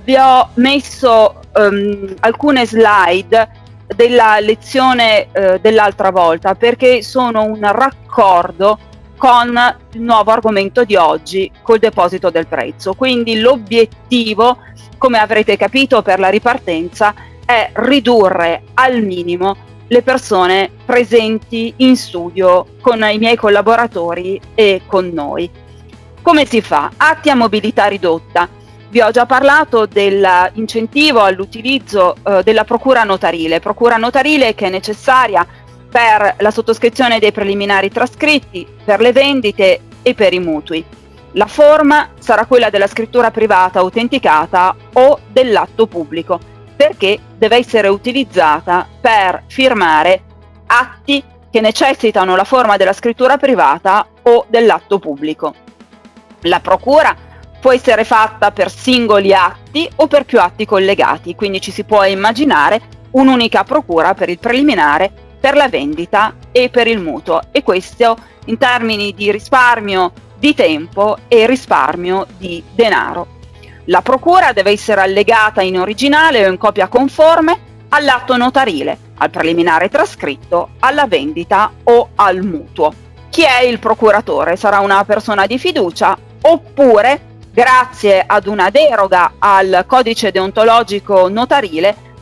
Vi ho messo alcune slide della lezione dell'altra volta, perché sono un raccordo con il nuovo argomento di oggi, col deposito del prezzo. Quindi l'obiettivo, come avrete capito per la ripartenza, è ridurre al minimo le persone presenti in studio con i miei collaboratori e con noi. Come si fa? Atti a mobilità ridotta. Vi ho già parlato dell'incentivo all'utilizzo della procura notarile che è necessaria per la sottoscrizione dei preliminari trascritti, per le vendite e per i mutui. La forma sarà quella della scrittura privata autenticata o dell'atto pubblico, perché deve essere utilizzata per firmare atti che necessitano la forma della scrittura privata o dell'atto pubblico. La procura può essere fatta per singoli atti o per più atti collegati, quindi ci si può immaginare un'unica procura per il preliminare, per la vendita e per il mutuo, e questo in termini di risparmio di tempo e risparmio di denaro. La procura deve essere allegata in originale o in copia conforme all'atto notarile, al preliminare trascritto, alla vendita o al mutuo. Chi è il procuratore? Sarà una persona di fiducia, oppure, grazie ad una deroga al codice deontologico notarile,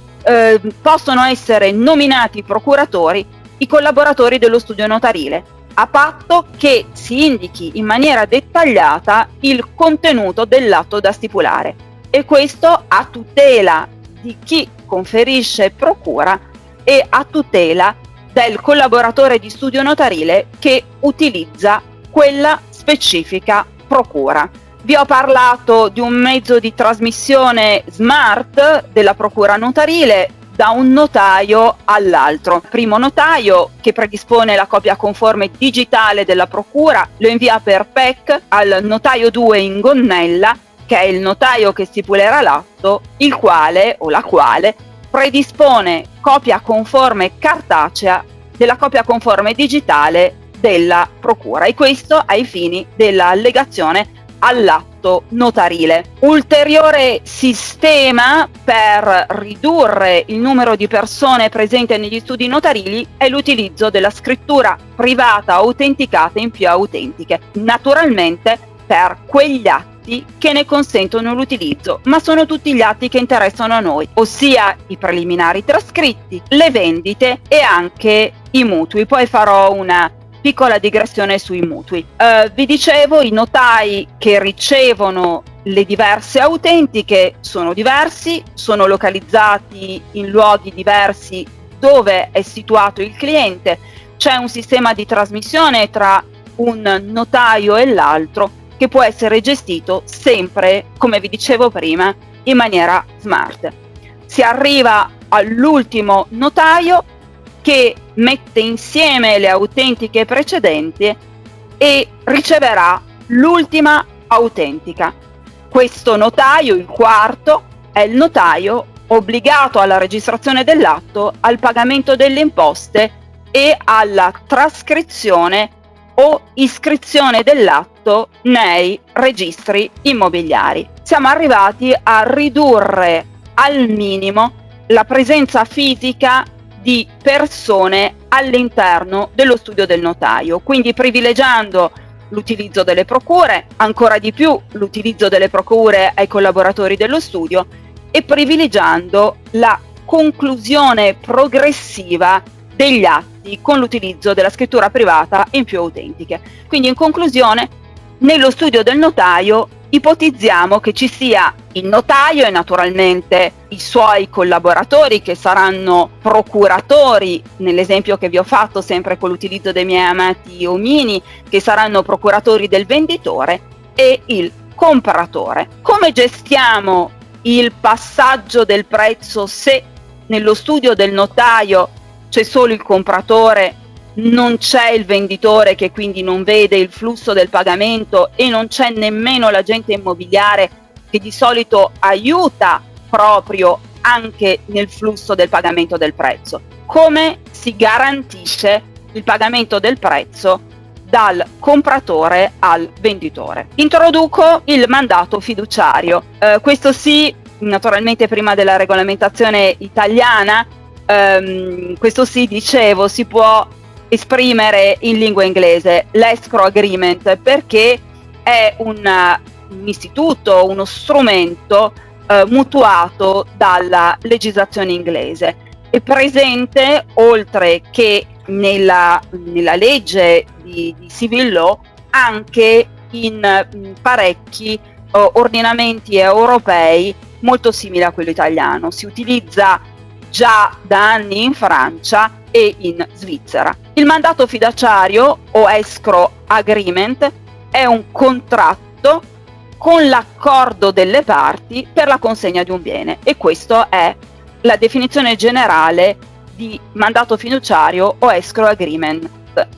possono essere nominati procuratori i collaboratori dello studio notarile, a patto che si indichi in maniera dettagliata il contenuto dell'atto da stipulare, e questo a tutela di chi conferisce procura e a tutela del collaboratore di studio notarile che utilizza quella specifica procura. Vi ho parlato di un mezzo di trasmissione smart della procura notarile da un notaio all'altro. Primo notaio che predispone la copia conforme digitale della procura, lo invia per PEC al notaio 2 in Gonnella, che è il notaio che stipulerà l'atto, il quale o la quale predispone copia conforme cartacea della copia conforme digitale della procura, e questo ai fini della allegazione all'atto notarile. Ulteriore sistema per ridurre il numero di persone presenti negli studi notarili è l'utilizzo della scrittura privata autenticata in più autentiche, naturalmente per quegli atti che ne consentono l'utilizzo, ma sono tutti gli atti che interessano a noi, ossia i preliminari trascritti, le vendite e anche i mutui. Poi farò una piccola digressione sui mutui. Vi dicevo, i notai che ricevono le diverse autentiche sono diversi, sono localizzati in luoghi diversi dove è situato il cliente, c'è un sistema di trasmissione tra un notaio e l'altro che può essere gestito sempre, come vi dicevo prima, in maniera smart. Si arriva all'ultimo notaio che mette insieme le autentiche precedenti e riceverà l'ultima autentica. Questo notaio, il quarto, è il notaio obbligato alla registrazione dell'atto, al pagamento delle imposte e alla trascrizione o iscrizione dell'atto nei registri immobiliari. Siamo arrivati a ridurre al minimo la presenza fisica di persone all'interno dello studio del notaio, quindi privilegiando l'utilizzo delle procure, ancora di più l'utilizzo delle procure ai collaboratori dello studio, e privilegiando la conclusione progressiva degli atti con l'utilizzo della scrittura privata in più autentiche. Quindi, in conclusione, nello studio del notaio ipotizziamo che ci sia il notaio e naturalmente i suoi collaboratori, che saranno procuratori, nell'esempio che vi ho fatto sempre con l'utilizzo dei miei amati omini, che saranno procuratori del venditore, e il compratore. Come gestiamo il passaggio del prezzo se nello studio del notaio c'è solo il compratore, non c'è il venditore che quindi non vede il flusso del pagamento e non c'è nemmeno l'agente immobiliare che di solito aiuta proprio anche nel flusso del pagamento del prezzo? Come si garantisce il pagamento del prezzo dal compratore al venditore? Introduco il mandato fiduciario. Questo sì naturalmente prima della regolamentazione italiana, questo sì, dicevo, si può esprimere in lingua inglese, l'escrow agreement, perché è un istituto, uno strumento mutuato dalla legislazione inglese. È presente, oltre che nella legge di civil law, anche in parecchi ordinamenti europei molto simili a quello italiano. Si utilizza già da anni in Francia e in Svizzera. Il mandato fiduciario o escrow agreement è un contratto con l'accordo delle parti per la consegna di un bene, e questa è la definizione generale di mandato fiduciario o escrow agreement.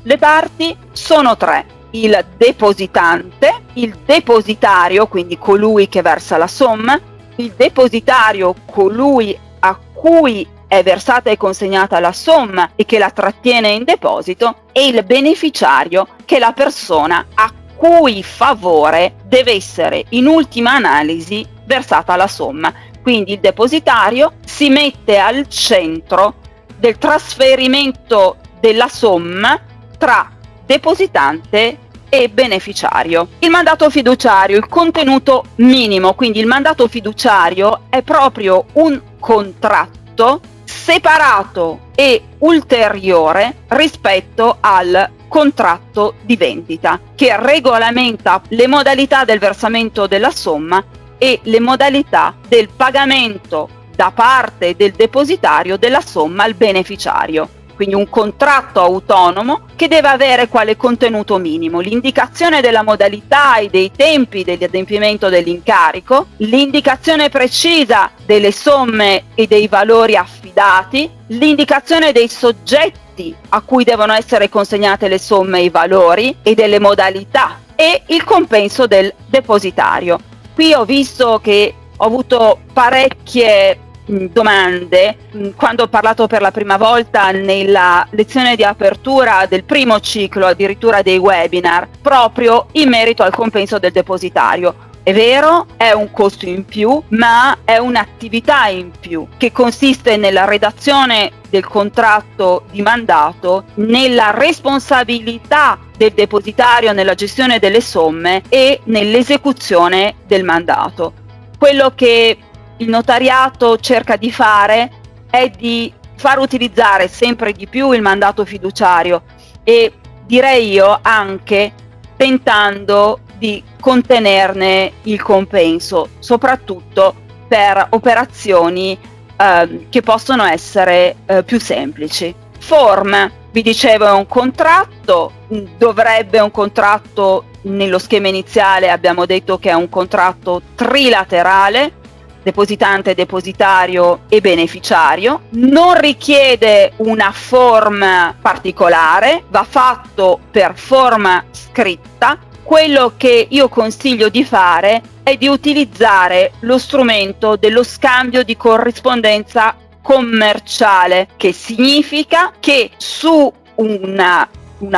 Le parti sono tre: il depositante, il depositario, quindi colui che versa la somma, il depositario, colui a cui è versata e consegnata la somma e che la trattiene in deposito, e il beneficiario, che è la persona a cui favore deve essere in ultima analisi versata la somma. Quindi il depositario si mette al centro del trasferimento della somma tra depositante e beneficiario. Il mandato fiduciario, il contenuto minimo, quindi il mandato fiduciario è proprio un contratto separato e ulteriore rispetto al contratto di vendita, che regolamenta le modalità del versamento della somma e le modalità del pagamento da parte del depositario della somma al beneficiario. Quindi un contratto autonomo che deve avere quale contenuto minimo: l'indicazione della modalità e dei tempi dell'adempimento dell'incarico, l'indicazione precisa delle somme e dei valori affidati, l'indicazione dei soggetti a cui devono essere consegnate le somme e i valori e delle modalità, e il compenso del depositario. Qui ho visto che ho avuto parecchie domande quando ho parlato per la prima volta nella lezione di apertura del primo ciclo, addirittura dei webinar, proprio in merito al compenso del depositario. È vero, è un costo in più, ma è un'attività in più che consiste nella redazione del contratto di mandato, nella responsabilità del depositario nella gestione delle somme e nell'esecuzione del mandato. Quello che il notariato cerca di fare è di far utilizzare sempre di più il mandato fiduciario, e direi io anche tentando di contenerne il compenso, soprattutto per operazioni che possono essere più semplici. Form, vi dicevo, è un contratto, dovrebbe un contratto, nello schema iniziale abbiamo detto che è un contratto trilaterale, depositante, depositario e beneficiario, non richiede una forma particolare, va fatto per forma scritta. Quello che io consiglio di fare è di utilizzare lo strumento dello scambio di corrispondenza commerciale, che significa che su una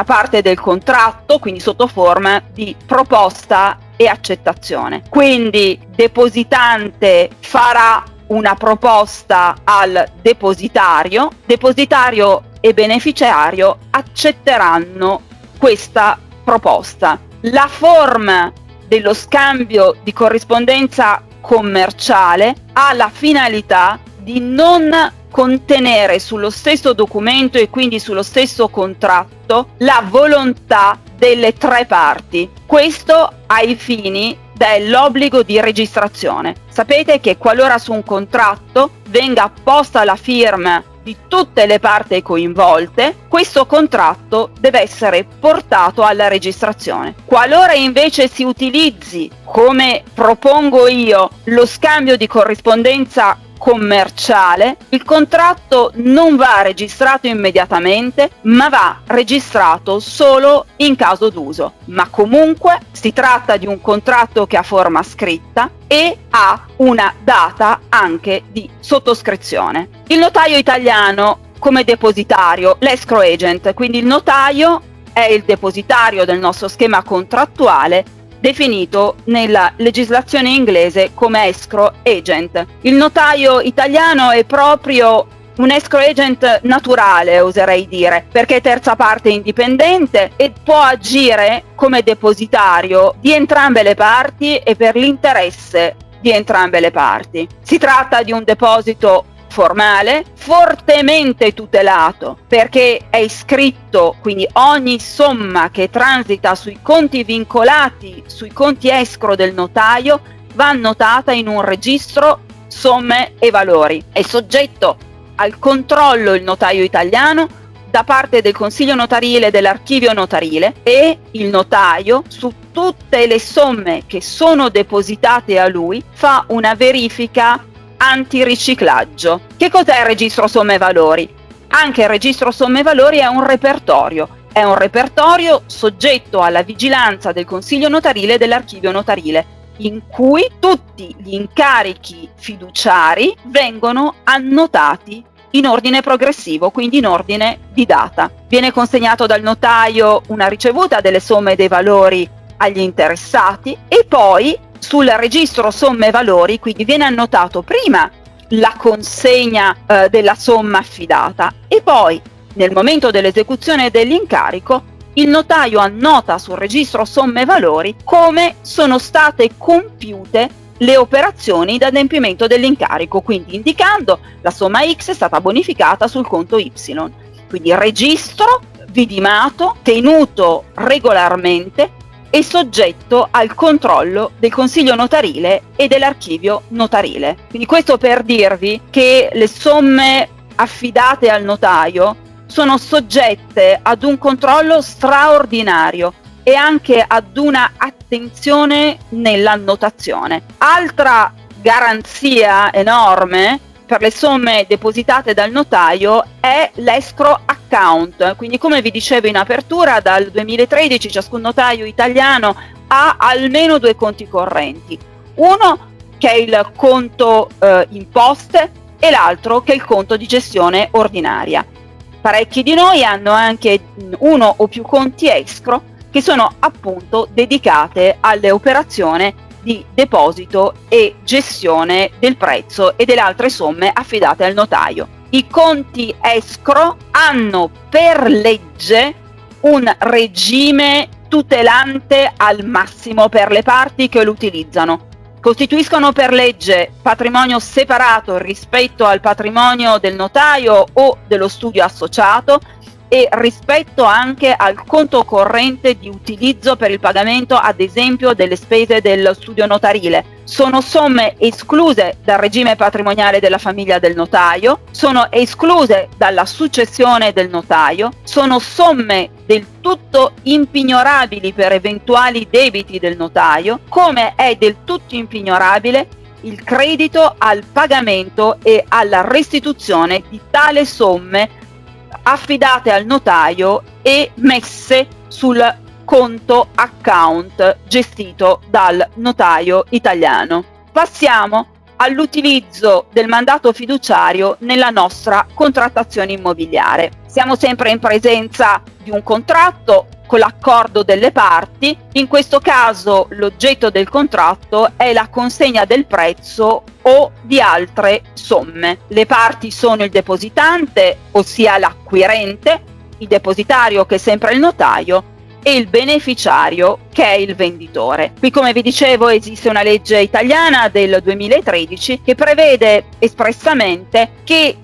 parte del contratto, quindi sotto forma di proposta e accettazione. Quindi depositante farà una proposta al depositario, depositario e beneficiario accetteranno questa proposta. La forma dello scambio di corrispondenza commerciale ha la finalità di non contenere sullo stesso documento e quindi sullo stesso contratto la volontà delle tre parti. Questo ai fini dell'obbligo di registrazione. Sapete che qualora su un contratto venga apposta la firma di tutte le parti coinvolte, questo contratto deve essere portato alla registrazione. Qualora invece si utilizzi, come propongo io, lo scambio di corrispondenza commerciale, il contratto non va registrato immediatamente, ma va registrato solo in caso d'uso. Ma comunque si tratta di un contratto che ha forma scritta e ha una data anche di sottoscrizione. Il notaio italiano come depositario, l'escrow agent, quindi il notaio è il depositario del nostro schema contrattuale, definito nella legislazione inglese come escrow agent. Il notaio italiano è proprio un escrow agent naturale, oserei dire, perché è terza parte indipendente e può agire come depositario di entrambe le parti e per l'interesse di entrambe le parti. Si tratta di un deposito formale, fortemente tutelato, perché è iscritto, quindi ogni somma che transita sui conti vincolati, sui conti escrow del notaio, va annotata in un registro somme e valori. È soggetto al controllo il notaio italiano da parte del Consiglio notarile e dell'Archivio notarile, e il notaio su tutte le somme che sono depositate a lui fa una verifica antiriciclaggio. Che cos'è il registro somme valori? Anche il registro somme valori è un repertorio soggetto alla vigilanza del Consiglio notarile e dell'Archivio notarile, in cui tutti gli incarichi fiduciari vengono annotati in ordine progressivo, quindi in ordine di data. Viene consegnato dal notaio una ricevuta delle somme e dei valori agli interessati e poi sul registro somme e valori, quindi viene annotato prima la consegna della somma affidata e poi nel momento dell'esecuzione dell'incarico il notaio annota sul registro somme e valori come sono state compiute le operazioni d'adempimento dell'incarico, quindi indicando la somma X è stata bonificata sul conto Y. Quindi registro vidimato, tenuto regolarmente e soggetto al controllo del Consiglio notarile e dell'Archivio notarile. Quindi questo per dirvi che le somme affidate al notaio sono soggette ad un controllo straordinario e anche ad una attenzione nell'annotazione. Altra garanzia enorme per le somme depositate dal notaio è l'escrow account. Quindi, come vi dicevo in apertura, dal 2013 ciascun notaio italiano ha almeno 2 conti correnti. Uno che è il conto imposte e l'altro che è il conto di gestione ordinaria. Parecchi di noi hanno anche uno o più conti escrow che sono appunto dedicate alle operazioni di deposito e gestione del prezzo e delle altre somme affidate al notaio. I conti escrow hanno per legge un regime tutelante al massimo per le parti che lo utilizzano. Costituiscono per legge patrimonio separato rispetto al patrimonio del notaio o dello studio associato e rispetto anche al conto corrente di utilizzo per il pagamento, ad esempio, delle spese dello studio notarile. Sono somme escluse dal regime patrimoniale della famiglia del notaio, sono escluse dalla successione del notaio, sono somme del tutto impignorabili per eventuali debiti del notaio, come è del tutto impignorabile il credito al pagamento e alla restituzione di tale somme affidate al notaio e messe sul conto account gestito dal notaio italiano. Passiamo all'utilizzo del mandato fiduciario nella nostra contrattazione immobiliare. Siamo sempre in presenza di un contratto con l'accordo delle parti. In questo caso l'oggetto del contratto è la consegna del prezzo o di altre somme. Le parti sono il depositante, ossia l'acquirente, il depositario che è sempre il notaio e il beneficiario che è il venditore. Qui, come vi dicevo, esiste una legge italiana del 2013 che prevede espressamente che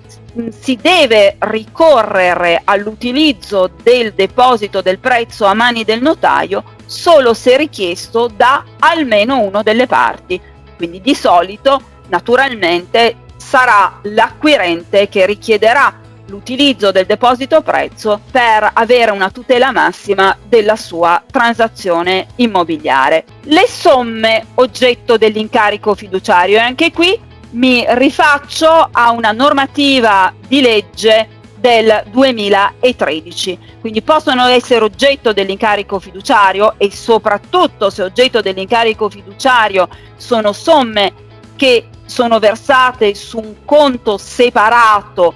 si deve ricorrere all'utilizzo del deposito del prezzo a mani del notaio solo se richiesto da almeno una delle parti. Quindi di solito, naturalmente, sarà l'acquirente che richiederà l'utilizzo del deposito prezzo per avere una tutela massima della sua transazione immobiliare. Le somme oggetto dell'incarico fiduciario, e anche qui mi rifaccio a una normativa di legge del 2013, quindi possono essere oggetto dell'incarico fiduciario e soprattutto se oggetto dell'incarico fiduciario sono somme che sono versate su un conto separato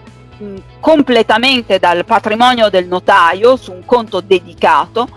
completamente dal patrimonio del notaio, su un conto dedicato,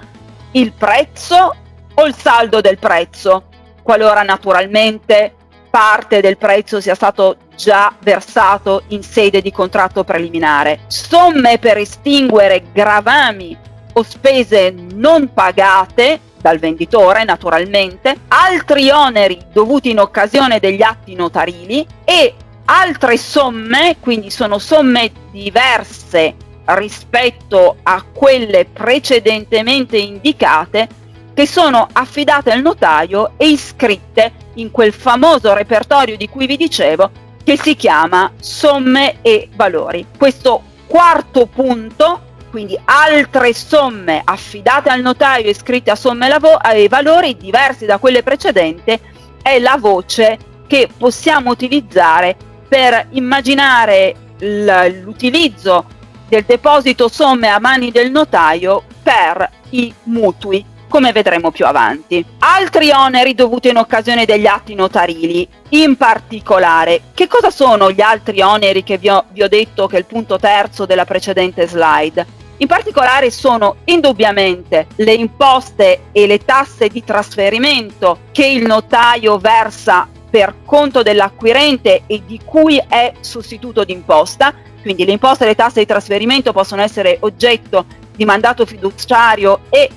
il prezzo o il saldo del prezzo, qualora naturalmente parte del prezzo sia stato già versato in sede di contratto preliminare. Somme per estinguere gravami o spese non pagate dal venditore, naturalmente, altri oneri dovuti in occasione degli atti notarili e altre somme, quindi sono somme diverse rispetto a quelle precedentemente indicate, che sono affidate al notaio e iscritte in quel famoso repertorio di cui vi dicevo, che si chiama somme e valori. Questo quarto punto, quindi altre somme affidate al notaio e iscritte a somme e valori diversi da quelle precedenti, è la voce che possiamo utilizzare per immaginare l'utilizzo del deposito somme a mani del notaio per i mutui, come vedremo più avanti. Altri oneri dovuti in occasione degli atti notarili, in particolare, che cosa sono gli altri oneri che vi ho detto, che è il punto terzo della precedente slide? In particolare sono indubbiamente le imposte e le tasse di trasferimento che il notaio versa per conto dell'acquirente e di cui è sostituto d'imposta. Quindi le imposte e le tasse di trasferimento possono essere oggetto di mandato fiduciario e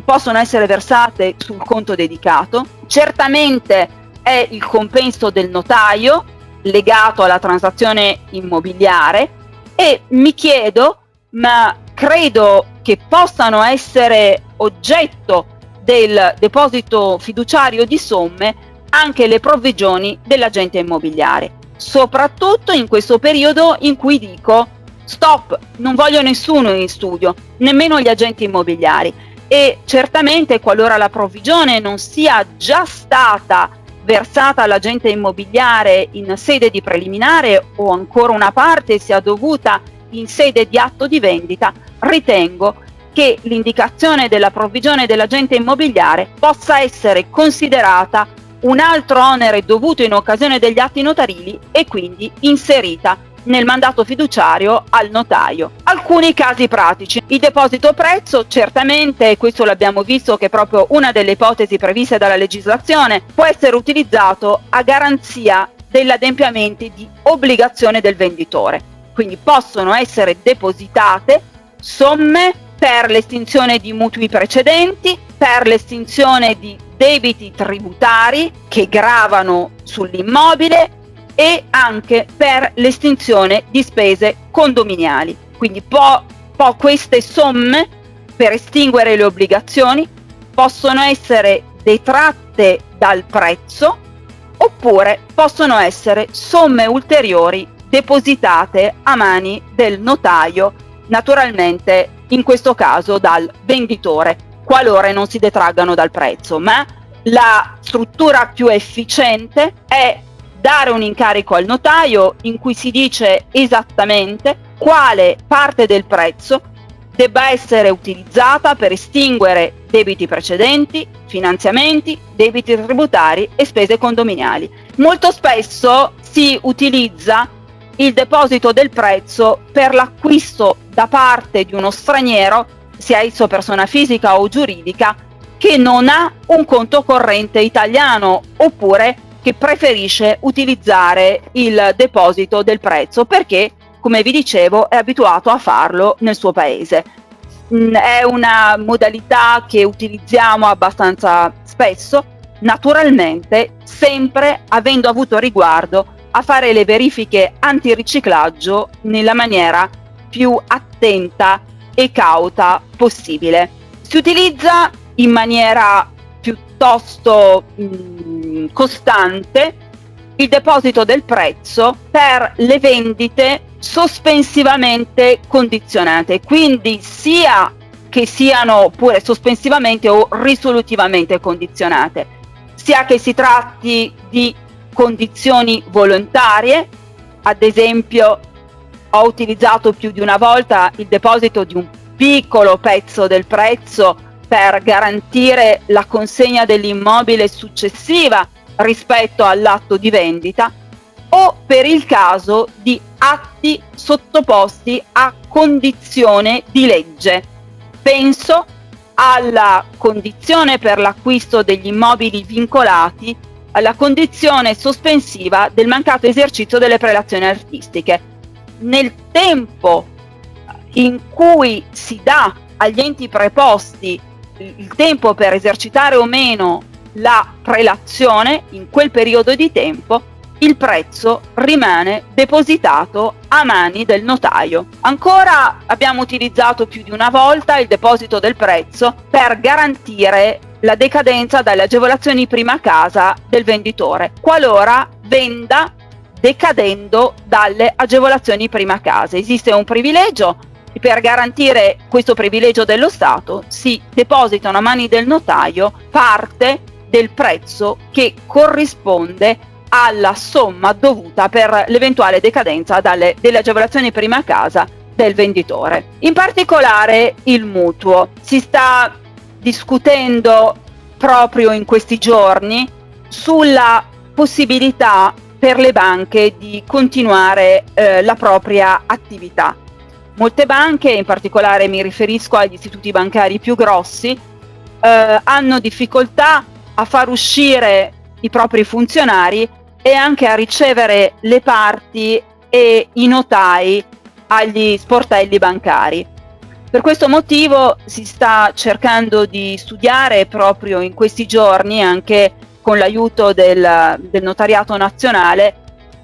possono essere versate sul conto dedicato. Certamente è il compenso del notaio legato alla transazione immobiliare, e mi chiedo, ma credo che possano essere oggetto del deposito fiduciario di somme anche le provvigioni dell'agente immobiliare, soprattutto in questo periodo in cui dico stop, non voglio nessuno in studio, nemmeno gli agenti immobiliari. E certamente, qualora la provvigione non sia già stata versata all'agente immobiliare in sede di preliminare, o ancora una parte sia dovuta in sede di atto di vendita, ritengo che l'indicazione della provvigione dell'agente immobiliare possa essere considerata un altro onere dovuto in occasione degli atti notarili e quindi inserita nel mandato fiduciario al notaio. Alcuni casi pratici: il deposito prezzo, certamente, questo l'abbiamo visto che è proprio una delle ipotesi previste dalla legislazione, può essere utilizzato a garanzia degli adempimenti di obbligazione del venditore. Quindi possono essere depositate somme per l'estinzione di mutui precedenti, per l'estinzione di debiti tributari che gravano sull'immobile e anche per l'estinzione di spese condominiali. Quindi queste somme per estinguere le obbligazioni possono essere detratte dal prezzo, oppure possono essere somme ulteriori depositate a mani del notaio, naturalmente in questo caso dal venditore, qualora non si detraggano dal prezzo. Ma la struttura più efficiente è dare un incarico al notaio in cui si dice esattamente quale parte del prezzo debba essere utilizzata per estinguere debiti precedenti, finanziamenti, debiti tributari e spese condominiali. Molto spesso si utilizza il deposito del prezzo per l'acquisto da parte di uno straniero, sia esso persona fisica o giuridica, che non ha un conto corrente italiano, oppure che preferisce utilizzare il deposito del prezzo perché, come vi dicevo, è abituato a farlo nel suo paese. È una modalità che utilizziamo abbastanza spesso, naturalmente sempre avendo avuto riguardo a fare le verifiche antiriciclaggio nella maniera più attenta e cauta possibile. Si utilizza in maniera piuttosto costante il deposito del prezzo per le vendite sospensivamente condizionate, quindi sia che siano pure sospensivamente o risolutivamente condizionate, sia che si tratti di condizioni volontarie. Ad esempio, ho utilizzato più di una volta il deposito di un piccolo pezzo del prezzo per garantire la consegna dell'immobile successiva rispetto all'atto di vendita, o per il caso di atti sottoposti a condizione di legge. Penso alla condizione per l'acquisto degli immobili vincolati, alla condizione sospensiva del mancato esercizio delle prelazioni artistiche. Nel tempo in cui si dà agli enti preposti il tempo per esercitare o meno la prelazione, in quel periodo di tempo il prezzo rimane depositato a mani del notaio. Ancora abbiamo utilizzato più di una volta il deposito del prezzo per garantire la decadenza dalle agevolazioni prima casa del venditore, qualora venda decadendo dalle agevolazioni prima casa. Esiste un privilegio e per garantire questo privilegio dello Stato si depositano a mani del notaio parte del prezzo che corrisponde alla somma dovuta per l'eventuale decadenza delle agevolazioni prima casa del venditore. In particolare il mutuo. Si sta discutendo proprio in questi giorni sulla possibilità per le banche di continuare la propria attività. Molte banche, in particolare mi riferisco agli istituti bancari più grossi, hanno difficoltà a far uscire i propri funzionari e anche a ricevere le parti e i notai agli sportelli bancari. Per questo motivo si sta cercando di studiare proprio in questi giorni, anche con l'aiuto del Notariato Nazionale,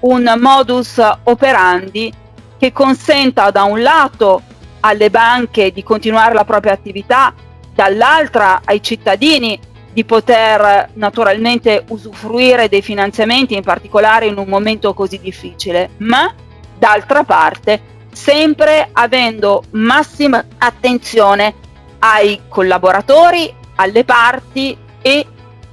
un modus operandi che consenta da un lato alle banche di continuare la propria attività, dall'altra ai cittadini di poter naturalmente usufruire dei finanziamenti, in particolare in un momento così difficile, ma d'altra parte sempre avendo massima attenzione ai collaboratori, alle parti e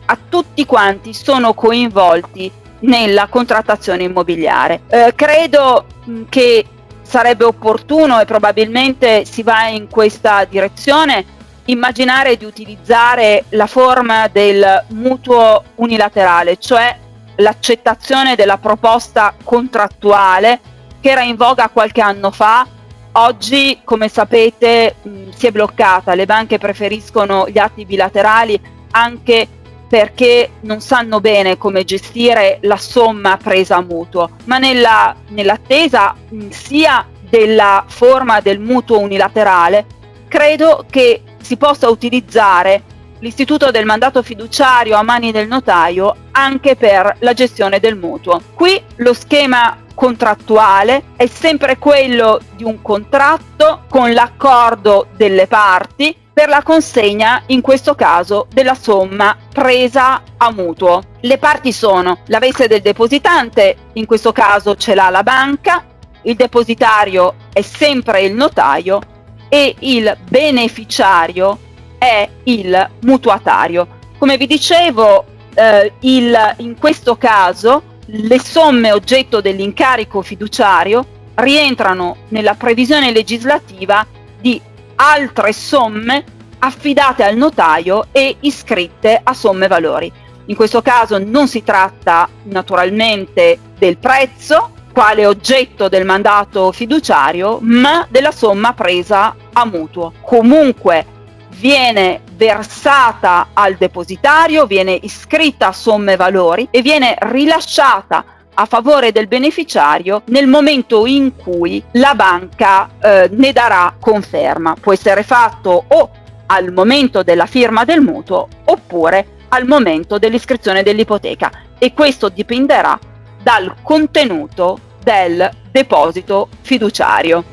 a tutti quanti sono coinvolti nella contrattazione immobiliare. Credo che sarebbe opportuno, e probabilmente si va in questa direzione, immaginare di utilizzare la forma del mutuo unilaterale, cioè l'accettazione della proposta contrattuale che era in voga qualche anno fa. Oggi, come sapete, si è bloccata. Le banche preferiscono gli atti bilaterali anche perché non sanno bene come gestire la somma presa a mutuo, ma nell'attesa sia della forma del mutuo unilaterale, credo che si possa utilizzare l'istituto del mandato fiduciario a mani del notaio anche per la gestione del mutuo. Qui lo schema contrattuale è sempre quello di un contratto con l'accordo delle parti per la consegna, in questo caso, della somma presa a mutuo. Le parti sono la veste del depositante, in questo caso ce l'ha la banca, il depositario è sempre il notaio e il beneficiario è il mutuatario. Come vi dicevo, in questo caso le somme oggetto dell'incarico fiduciario rientrano nella previsione legislativa di altre somme affidate al notaio e iscritte a somme valori. In questo caso non si tratta naturalmente del prezzo quale oggetto del mandato fiduciario, ma della somma presa a mutuo. Comunque viene versata al depositario, viene iscritta a somme valori e viene rilasciata a favore del beneficiario nel momento in cui la banca ne darà conferma. Può essere fatto o al momento della firma del mutuo oppure al momento dell'iscrizione dell'ipoteca, e questo dipenderà dal contenuto del deposito fiduciario.